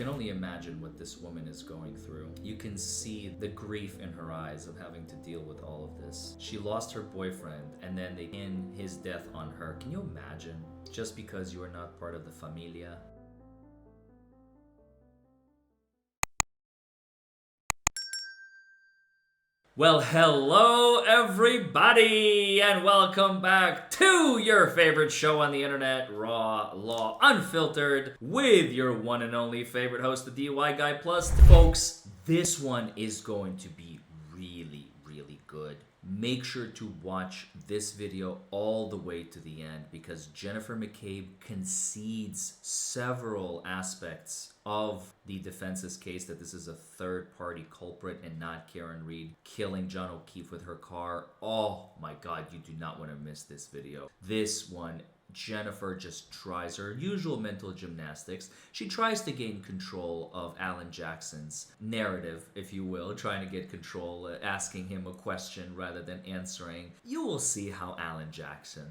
can only imagine what this woman is going through. You can see the grief in her eyes of having to deal with all of this. She lost her boyfriend, and then they pin his death on her. Can you imagine? Just because you are not part of the familia. Well, hello everybody, and welcome back to your favorite show on the internet, Raw Law Unfiltered, with your one and only favorite host, the DUI Guy. Plus, folks, this one is going to be really good. Make sure to watch this video all the way to the end, because Jennifer McCabe concedes several aspects of the defense's case that this is a third-party culprit and not Karen Reed killing John O'Keefe with her car. Oh my god, you do not want to miss this video. This one, Jennifer just tries her usual mental gymnastics. She tries to gain control of Alan Jackson's narrative, if you will, trying to get control, asking him a question rather than answering. You will see how Alan Jackson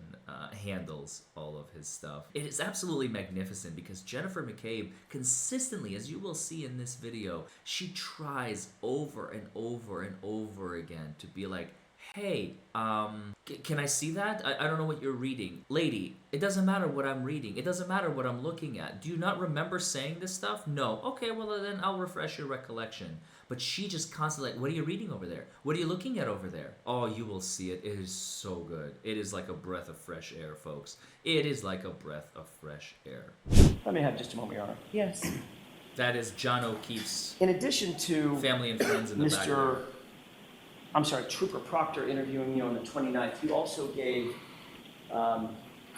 handles all of his stuff. It is absolutely magnificent because Jennifer McCabe consistently, as you will see in this video, she tries over and over and over again to be like, hey, can I see that? I don't know what you're reading. Lady, it doesn't matter what I'm reading. It doesn't matter what I'm looking at. Do you not remember saying this stuff? No. Okay, well then I'll refresh your recollection. But she just constantly like, what are you reading over there? What are you looking at over there? Oh, you will see it. It is so good. It is like a breath of fresh air, folks. It is like a breath of fresh air. Let me have just a moment, Your Honor. Yes. That is John O'Keefe's In addition to family and friends in the background. Trooper Proctor interviewing you on the 29th, you also gave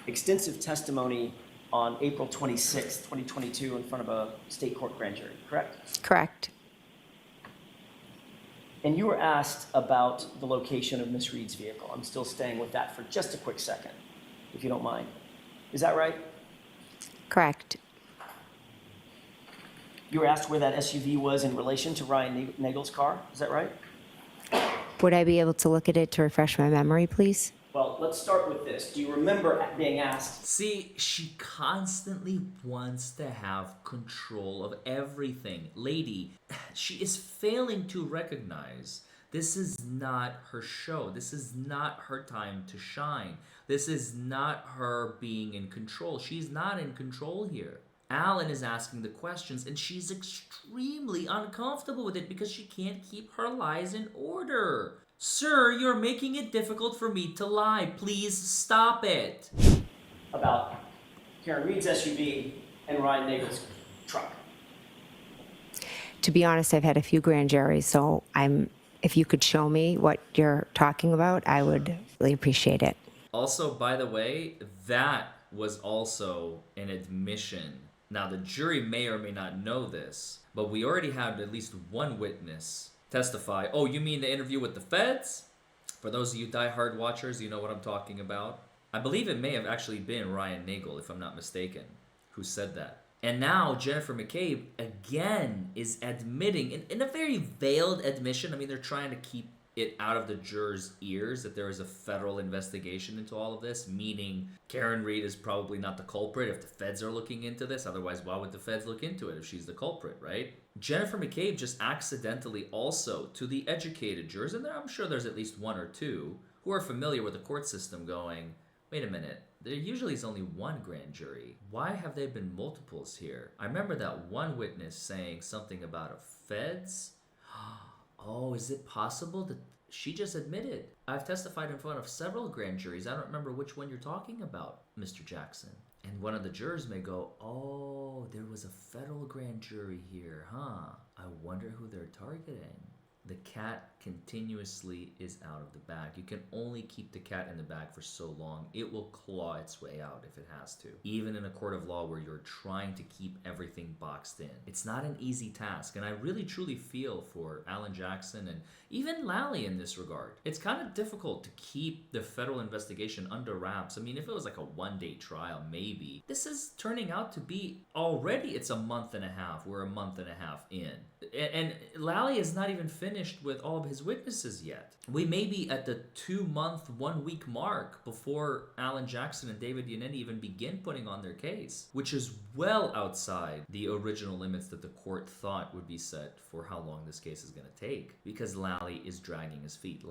extensive testimony on April 26th, 2022 in front of a state court grand jury, correct? Correct. And you were asked about the location of Miss Reed's vehicle. I'm still staying with that for just a quick second, if you don't mind. Is that right? Correct. You were asked where that SUV was in relation to Ryan Nagel's car. Is that right? Would I be able to look at it to refresh my memory, please? Well, let's start with this. Do you remember being asked? See, she constantly wants to have control of everything. Lady, she is failing to recognize this is not her show. This is not her time to shine. This is not her being in control. She's not in control here. Alan is asking the questions, and she's extremely uncomfortable with it because she can't keep her lies in order. Sir, you're making it difficult for me to lie. Please stop it. About Karen Reed's SUV and Ryan Nagel's truck. To be honest, I've had a few grand juries, so if you could show me what you're talking about, I would really appreciate it. Also, by the way, that was also an admission. Now, the jury may or may not know this, but we already had at least one witness testify. Oh, you mean the interview with the feds? For those of you diehard watchers, you know what I'm talking about. I believe it may have actually been Ryan Nagel, if I'm not mistaken, who said that. And now Jennifer McCabe, again, is admitting, in a very veiled admission, I mean, they're trying to keep it out of the jurors' ears that there is a federal investigation into all of this, meaning Karen Reed is probably not the culprit if the feds are looking into this. Otherwise, why would the feds look into it if she's the culprit, right? Jennifer McCabe just accidentally also, to the educated jurors, and I'm sure there's at least one or two who are familiar with the court system going, wait a minute, there usually is only one grand jury. Why have there been multiples here? I remember that one witness saying something about a feds. Oh, is it possible that she just admitted? I've testified in front of several grand juries. I don't remember which one you're talking about, Mr. Jackson. And one of the jurors may go, oh, there was a federal grand jury here, huh? I wonder who they're targeting. The cat continuously is out of the bag. You can only keep the cat in the bag for so long. It will claw its way out if it has to. Even in a court of law where you're trying to keep everything boxed in. It's not an easy task, and I really truly feel for Alan Jackson and even Lally in this regard. It's kind of difficult to keep the federal investigation under wraps. I mean, if it was like a one-day trial, maybe. This is turning out to be already, it's a month and a half. We're a month and a half in. And Lally is not even finished finished with all of his witnesses yet. We may be at the 2-month, 1-week mark before Alan Jackson and David Yaneni even begin putting on their case, which is well outside the original limits that the court thought would be set for how long this case is going to take, because Lally is dragging his feet.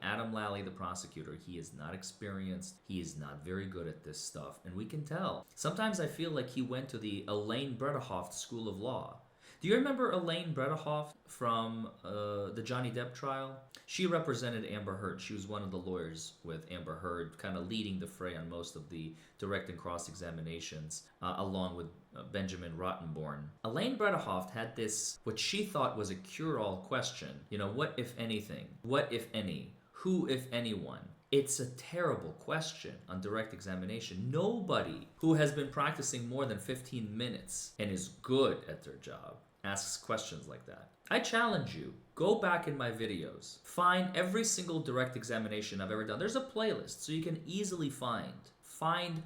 Adam Lally, the prosecutor, he is not experienced. He is not very good at this stuff, and we can tell. Sometimes I feel like he went to the Elaine Bredehoft School of Law. Do you remember Elaine Bredehoft from the Johnny Depp trial? She represented Amber Heard. She was one of the lawyers with Amber Heard, kind of leading the fray on most of the direct and cross-examinations, along with Benjamin Rottenborn. Elaine Bredehoft had this, what she thought was a cure-all question. You know, what if anything? What if any? Who if anyone? It's a terrible question on direct examination. Nobody who has been practicing more than 15 minutes and is good at their job asks questions like that. I challenge you, go back in my videos, find every single direct examination I've ever done. There's a playlist so you can easily find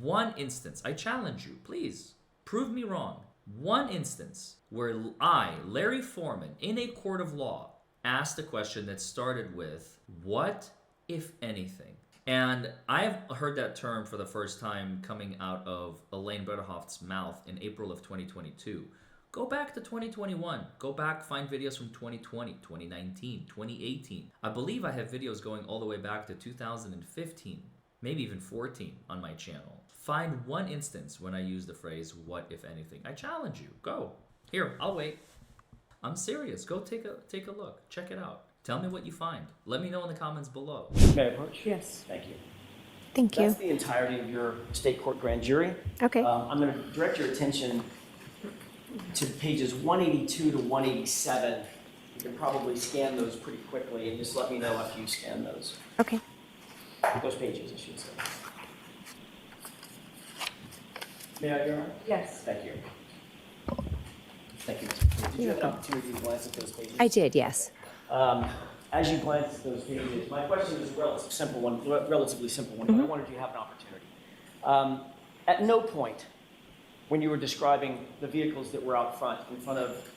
one instance. I challenge you, please, prove me wrong. One instance where I, Larry Forman, in a court of law, asked a question that started with, what if anything? And I've heard that term for the first time coming out of Elaine Bredehoft's mouth in April of 2022. Go back to 2021. Go back, find videos from 2020, 2019, 2018. I believe I have videos going all the way back to 2015, maybe even 14 on my channel. Find one instance when I use the phrase, what if anything? I challenge you. Go. Here, I'll wait. I'm serious. Go take a look. Check it out. Tell me what you find. Let me know in the comments below. May I approach? Yes. Thank you. Thank you. That's the entirety of your state court grand jury. Okay. I'm going to direct your attention to pages 182 to 187. You can probably scan those pretty quickly, and just let me know after you scan those. Okay. Those pages, I should say. May I, Your Honor? Yes. Thank you. Thank you, Mr. McCabe. Did you have an opportunity to glance at those pages? I did, yes. As you glance at those pages, my question is a relatively simple one, but I wanted you to have an opportunity. At no point, when you were describing the vehicles that were out front, in front of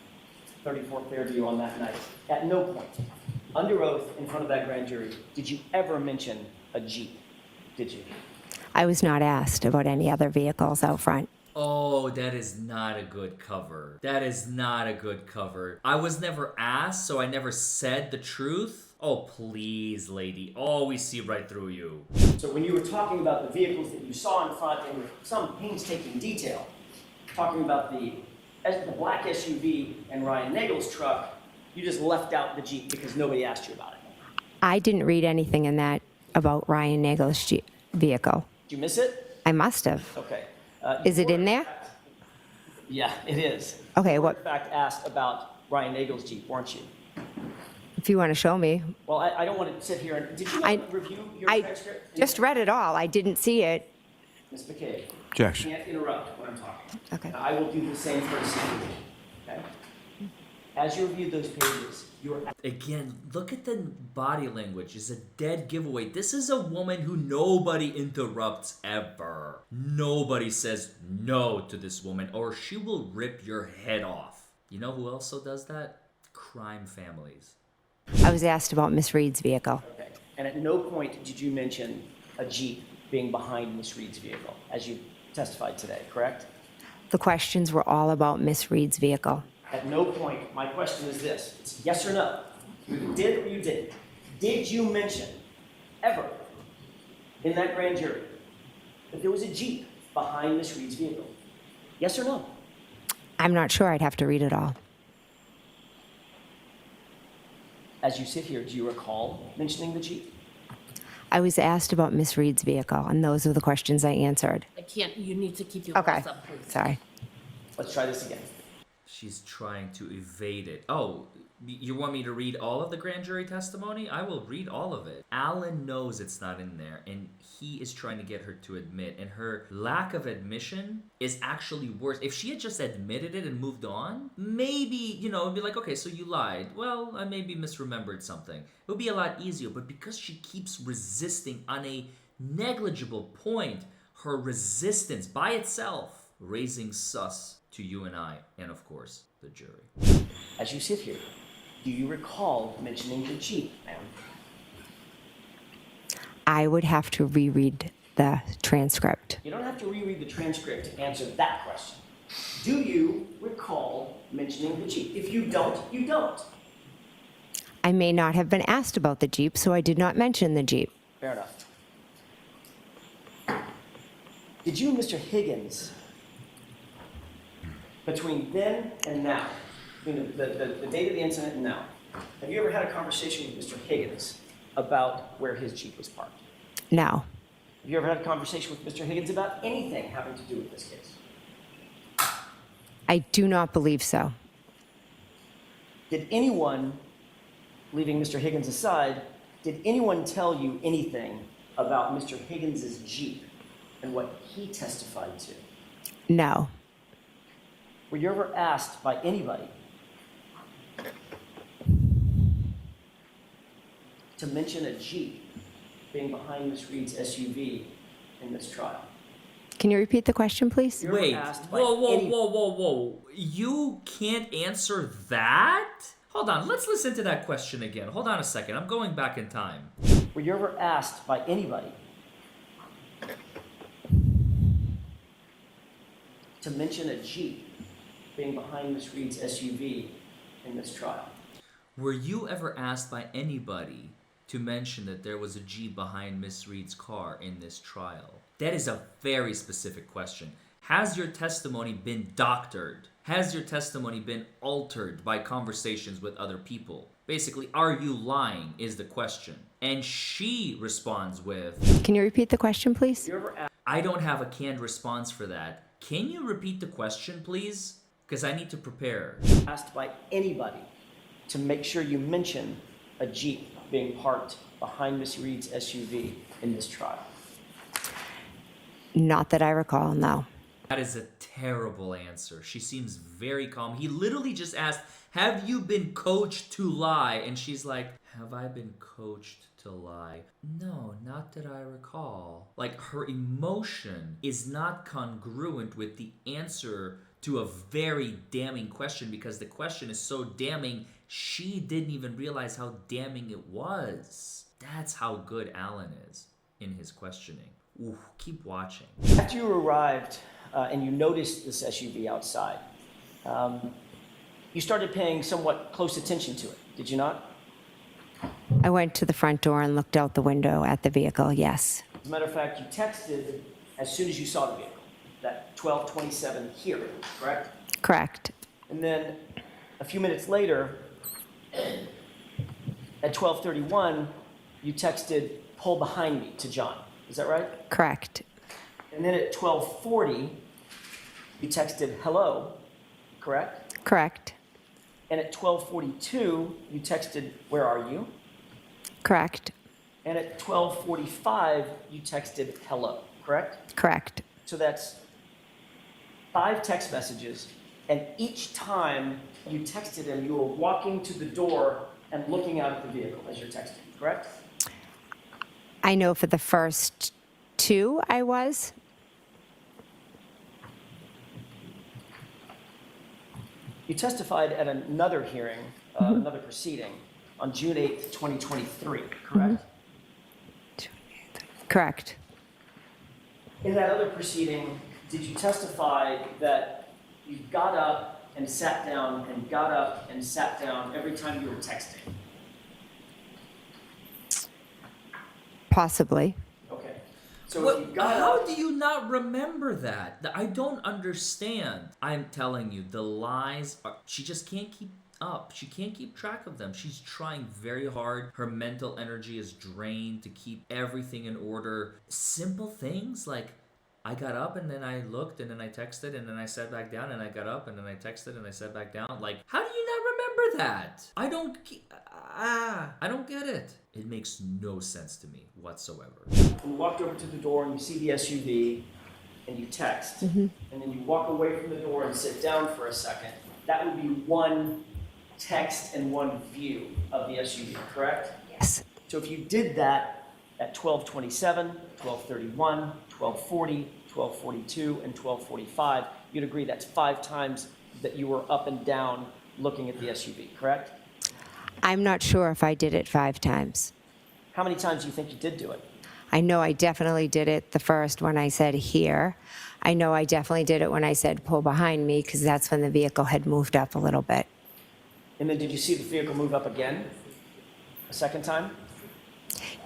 34 Fairview on that night, at no point, under oath, in front of that grand jury, did you ever mention a Jeep? Did you? I was not asked about any other vehicles out front. Oh, that is not a good cover. That is not a good cover. I was never asked, so I never said the truth. Oh, please, lady. Oh, we see right through you. So when you were talking about the vehicles that you saw in front in some painstaking detail, talking about the black SUV and Ryan Nagel's truck, you just left out the Jeep because nobody asked you about it. I didn't read anything in that about Ryan Nagel's vehicle. Did you miss it? I must have. Okay. Is it in there? Yeah, it is. Okay, You were, what? in fact, asked about Ryan Nagel's Jeep, weren't you? If you want to show me. Well, I don't want to sit here and... Did you review your I transcript? just read it all. I didn't see it. Ms. McCabe. Objection. You can't interrupt when I'm talking. Okay. I will do the same for a second. Okay? As you review those pages, you're... Again, look at the body language. It's a dead giveaway. This is a woman who nobody interrupts ever. Nobody says no to this woman or she will rip your head off. You know who also does that? Crime families. I was asked about Miss Reed's vehicle. Okay. And at no point did you mention a Jeep being behind Miss Reed's vehicle, as you testified today, correct? The questions were all about Miss Reed's vehicle. At no point, my question is this, it's yes or no. You did or you didn't. Did you mention, ever, in that grand jury, that there was a Jeep behind Miss Reed's vehicle? Yes or no? I'm not sure. I'd have to read it all. As you sit here, do you recall mentioning the Jeep? I was asked about Miss Reed's vehicle, and those are the questions I answered. I can't, you need to keep your Okay. voice up, please. Sorry. Let's try this again. She's trying to evade it. Oh, you want me to read all of the grand jury testimony? I will read all of it. Alan knows it's not in there, and he is trying to get her to admit, and her lack of admission is actually worse. If she had just admitted it and moved on, maybe, it'd be like, okay, so you lied. Well, I maybe misremembered something. It would be a lot easier, but because she keeps resisting on a negligible point, her resistance by itself raising sus to you and I, and of course, the jury. As you sit here, Do you recall mentioning the Jeep, ma'am? I would have to reread the transcript. You don't have to reread the transcript to answer that question. Do you recall mentioning the Jeep? If you don't, you don't. I may not have been asked about the Jeep, so I did not mention the Jeep. Fair enough. Did you and Mr. Higgins, between then and now, between the date of the incident and now, have you ever had a conversation with Mr. Higgins about where his Jeep was parked? No. Have you ever had a conversation with Mr. Higgins about anything having to do with this case? I do not believe so. Did anyone, leaving Mr. Higgins aside, did anyone tell you anything about Mr. Higgins' Jeep and what he testified to? No. Were you ever asked by anybody to mention a Jeep being behind Ms. Reed's SUV in this trial? Can you repeat the question, please? You're Wait, asked by whoa. You can't answer that? Hold on, let's listen to that question again. Hold on a second, I'm going back in time. Were you ever asked by anybody to mention a Jeep being behind Ms. Reed's SUV in this trial? Were you ever asked by anybody to mention that there was a Jeep behind Miss Reed's car in this trial? That is a very specific question. Has your testimony been doctored? Has your testimony been altered by conversations with other people? Basically, are you lying is the question. And she responds with, Can you repeat the question, please? You ever asked I don't have a canned response for that. Can you repeat the question, please? Because I need to prepare. by anybody to make sure you mention a Jeep being parked behind Miss Reed's SUV in this trial? Not that I recall, no. That is a terrible answer. She seems very calm. He literally just asked, have you been coached to lie? And she's like, have I been coached to lie? No, not that I recall. Like, her emotion is not congruent with the answer to a very damning question, because the question is so damning, she didn't even realize how damning it was. That's how good Alan is in his questioning. Ooh, keep watching. After you arrived and you noticed this SUV outside, you started paying somewhat close attention to it, did you not? I went to the front door and looked out the window at the vehicle, yes. As a matter of fact, you texted as soon as you saw the vehicle, that 12:27 here, correct? Correct. And then a few minutes later, at 12:31, you texted, pull behind me, to John. Is that right? Correct. And then at 12:40, you texted hello, correct? Correct. And at 12:42, you texted, where are you? Correct. And at 12:45, you texted hello, correct? Correct. So that's 5 text messages, and each time you texted him, you were walking to the door and looking out at the vehicle as you're texting, correct? I know for the first 2 I was. You testified at another hearing, another proceeding, on June 8th, 2023, correct? Correct. In that other proceeding, did you testify that you got up and sat down and got up and sat down every time you were texting? Possibly. Okay. So if you got How up, do you not remember that? I don't understand. I'm telling you, the lies are, she just can't keep up. She can't keep track of them. She's trying very hard. Her mental energy is drained to keep everything in order. Simple things like, I got up and then I looked and then I texted and then I sat back down and I got up and then I texted and I sat back down. Like, how do you not remember that? I don't get it. It makes no sense to me whatsoever. you walked over to the door and you see the SUV and you text, and then you walk away from the door and sit down for a second, that would be one text and one view of the SUV, correct? Yes. So if you did that at 12:27, 12:31, 12:40, 12:42, and 12:45, you'd agree that's 5 times that you were up and down looking at the SUV, correct? I'm not sure if I did it 5 times. How many times do you think you did do it? I know I definitely did it the first when I said here. I know I definitely did it when I said pull behind me, because that's when the vehicle had moved up a little bit. And then did you see the vehicle move up again? A second time?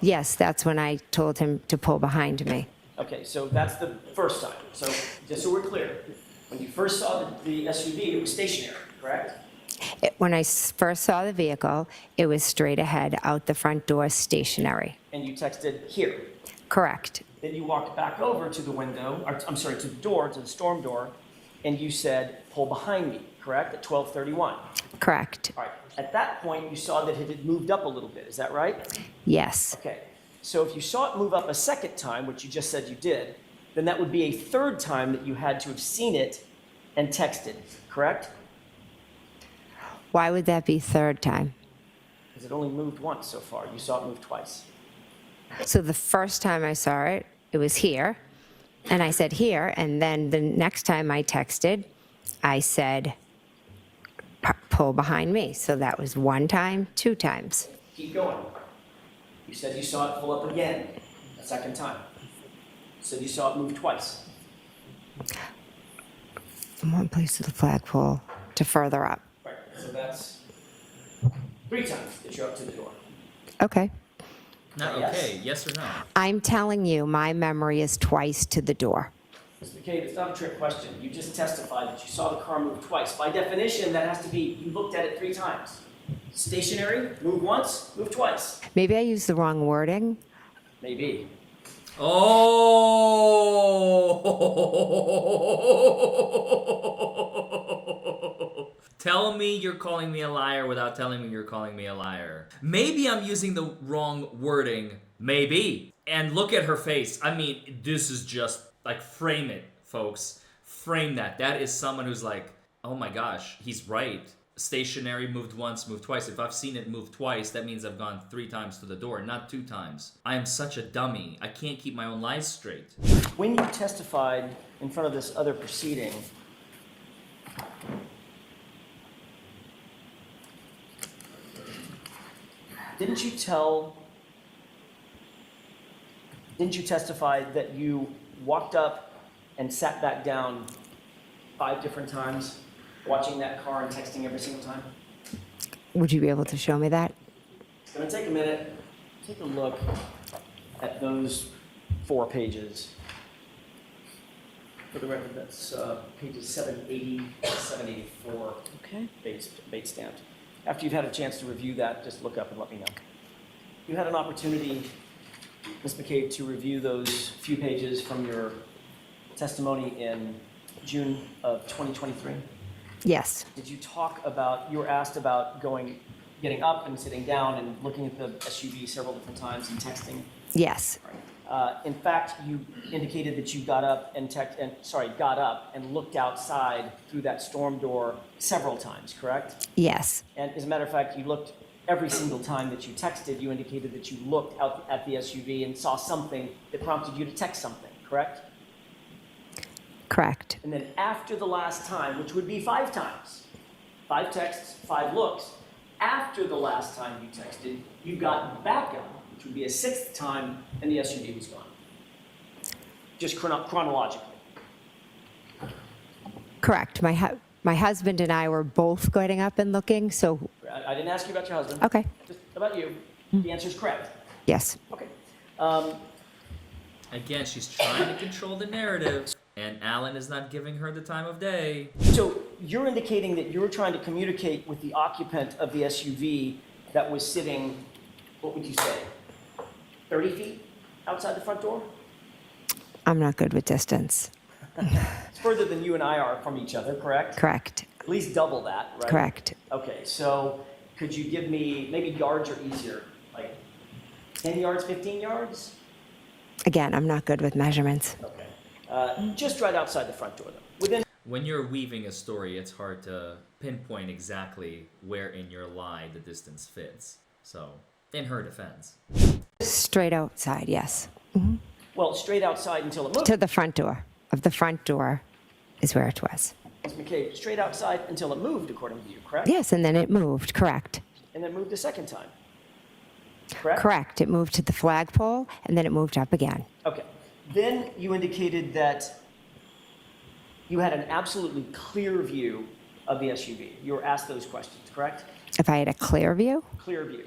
Yes, that's when I told him to pull behind me. Okay, so that's the first time. So just so we're clear, when you first saw the SUV, it was stationary, correct? When I first saw the vehicle, it was straight ahead, out the front door, stationary. And you texted here. Correct. Then you walked back over to the window, or, I'm sorry, to the door, to the storm door, and you said, pull behind me, correct, at 12:31. Correct. All right, at that point, you saw that it had moved up a little bit, is that right? Yes. Okay, so if you saw it move up a second time, which you just said you did, then that would be a third time that you had to have seen it and texted, correct? Why would that be third time? Because it only moved once so far. You saw it move twice. So the first time I saw it, it was here, and I said here, and then the next time I texted, I said pull behind me. So that was 1 time, 2 times. Keep going. You said you saw it pull up again, a second time. You said you saw it move twice. From one place to the flagpole to further up. Right, so that's 3 times that you're up to the door. Okay. Not Yes. okay. Yes or no? I'm telling you, my memory is twice to the door. Mr. McCabe, it's not a trick question. You just testified that you saw the car move twice. By definition, that has to be you looked at it 3 times. Stationary, move once, move twice. Maybe I used the wrong wording. Maybe. Oh! Tell me you're calling me a liar without telling me you're calling me a liar. Maybe I'm using the wrong wording. Maybe. And look at her face. I mean, this is just like, frame it, folks. Frame that. That is someone who's like, oh my gosh, he's right. Stationary, moved once, moved twice. If I've seen it move twice, that means I've gone 3 times to the door, not 2 times. I am such a dummy. I can't keep my own lies straight. When you testified in front of this other proceeding, didn't you testify that you walked up and sat back down 5 different times, watching that car and texting every single time? Would you be able to show me that? It's going to take a minute. Take a look at those 4 pages. For the record, that's pages 780 to 784. Okay. Bait stamped. After you've had a chance to review that, just look up and let me know. You had an opportunity, Ms. McCabe, to review those few pages from your testimony in June of 2023. Yes. Did you talk about, you were asked about getting up and sitting down and looking at the SUV several different times and texting? Yes. In fact, you indicated that you got up and looked outside through that storm door several times, correct? Yes. And as a matter of fact, you looked every single time that you texted, you indicated that you looked out at the SUV and saw something that prompted you to text something, correct? Correct. And then after the last time, which would be 5 times, 5 texts, 5 looks, after the last time you texted, you got back up, which would be a 6th time, and the SUV was gone. Just chronologically. Correct. My husband and I were both getting up and looking, so, I didn't ask you about your husband. okay. Just about you. The answer is correct. Yes. Okay. Again, she's trying to control the narrative, and Alan is not giving her the time of day. So you're indicating that you were trying to communicate with the occupant of the SUV that was sitting, what would you say, 30 feet outside the front door? I'm not good with distance. It's further than you and I are from each other, correct? Correct. At least double that, right? Correct. Okay, so could you give me, maybe yards are easier, like 10 yards, 15 yards? Again, I'm not good with measurements. Okay. Just right outside the front door, though. Within. When you're weaving a story, it's hard to pinpoint exactly where in your lie the distance fits. So, in her defense. Straight outside, yes. Well, straight outside until it moved. To the front door. Of the front door is where it was. Ms. McCabe, straight outside until it moved, according to you, correct? Yes, and then it moved, correct. and then moved a second time. Correct? Correct. It moved to the flagpole, and then it moved up again. Okay. Then you indicated that you had an absolutely clear view of the SUV. You were asked those questions, correct? If I had a clear view, Clear view.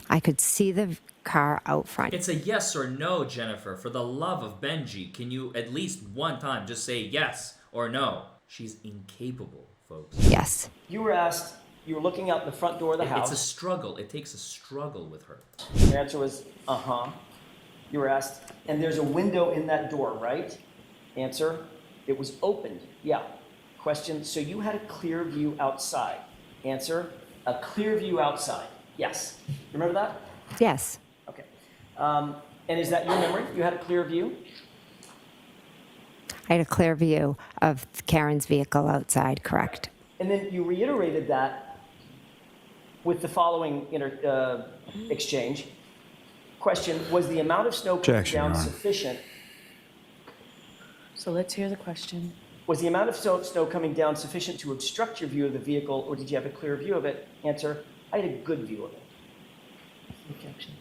I could see the car out front. It's a yes or no, Jennifer. For the love of Benji, can you at least one time just say yes or no? She's incapable, folks. Yes. You were asked, you were looking out the front door of the house. It's a struggle. It takes a struggle with her. Your answer was, uh-huh. You were asked, and there's a window in that door, right? Answer, it was opened. Yeah. Question, so you had a clear view outside. Answer, a clear view outside. Yes. Remember that? Yes. Okay. And is that your memory? You had a clear view? I had a clear view of Karen's vehicle outside, correct. And then you reiterated that with the following exchange. Question, was the amount of snow coming Objection, down Your Honor. sufficient? So let's hear the question. Was the amount of snow coming down sufficient to obstruct your view of the vehicle, or did you have a clear view of it? Answer, I had a good view of it. Objection.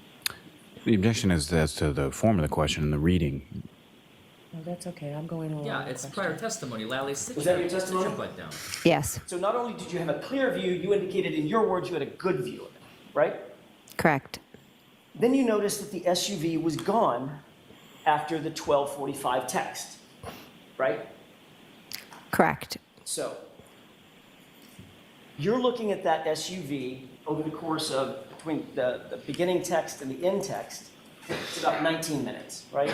The objection is as to the form of the question and the reading. No, that's okay. I'm going along Yeah, with the it's question. prior testimony. Lally, sit Was that your- your testimony? sit your butt down. Yes. So not only did you have a clear view, you indicated in your words you had a good view of it, right? Correct. Then you noticed that the SUV was gone after the 12:45 text, right? Correct. So you're looking at that SUV over the course of between the beginning text and the end text. It's about 19 minutes, right?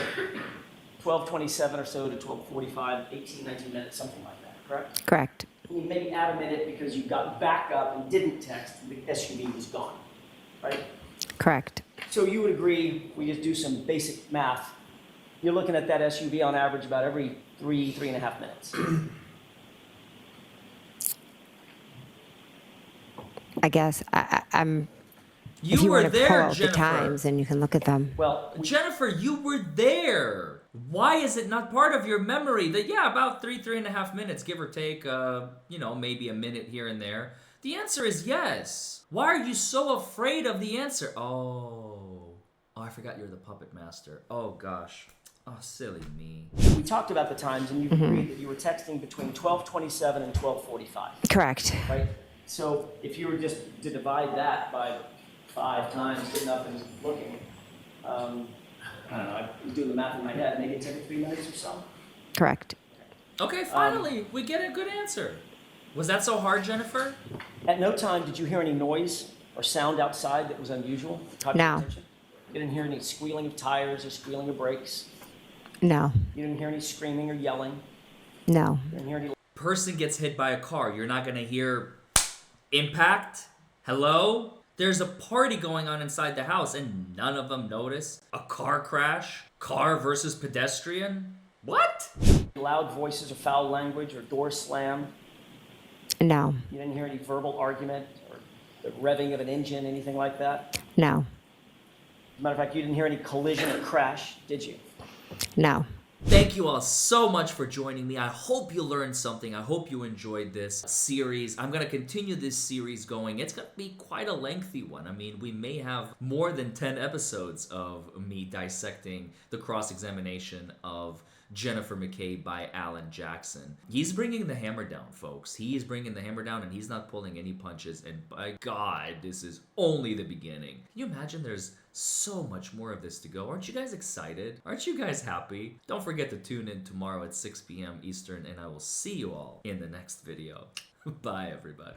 12:27 or so to 12:45, 18, 19 minutes, something like that, correct? Correct. You maybe add a minute because you got back up and didn't text, and the SUV was gone, right? Correct. So you would agree, we just do some basic math, you're looking at that SUV on average about every 3.5 minutes. I guess I'm. You if you were want to pull there, out the Jennifer. times, and you can look at them. Well, Jennifer, you were there. Why is it not part of your memory that, yeah, about 3.5 minutes, give or take, maybe a minute here and there? The answer is yes. Why are you so afraid of the answer? Oh, I forgot you're the puppet master. Oh, gosh. Oh, silly me. we talked about the times and you agreed that you were texting between 12:27 and 12:45, Correct. right? So if you were just to divide that by 5 times, getting up and looking, I don't know, I'm doing the math in my head, maybe it's every 3 minutes or so. Correct. Okay, finally, we get a good answer. Was that so hard, Jennifer? At no time did you hear any noise or sound outside that was unusual? Caught your No. attention? You didn't hear any squealing of tires or squealing of brakes? No. You didn't hear any screaming or yelling? No. You didn't hear any... Person gets hit by a car. You're not going to hear impact? Hello? There's a party going on inside the house and none of them notice? A car crash? Car versus pedestrian? What? loud voices or foul language or door slam? No. You didn't hear any verbal argument or the revving of an engine, anything like that? No. As a matter of fact, you didn't hear any collision or crash, did you? No. Thank you all so much for joining me. I hope you learned something. I hope you enjoyed this series. I'm going to continue this series going. It's going to be quite a lengthy one. I mean, we may have more than 10 episodes of me dissecting the cross-examination of Jennifer McCabe by Alan Jackson. He's bringing the hammer down, folks. He is bringing the hammer down, and he's not pulling any punches. And by God, this is only the beginning. Can you imagine there's so much more of this to go? Aren't you guys excited? Aren't you guys happy? Don't forget to tune in tomorrow at 6 p.m. Eastern, and I will see you all in the next video. Bye, everybody.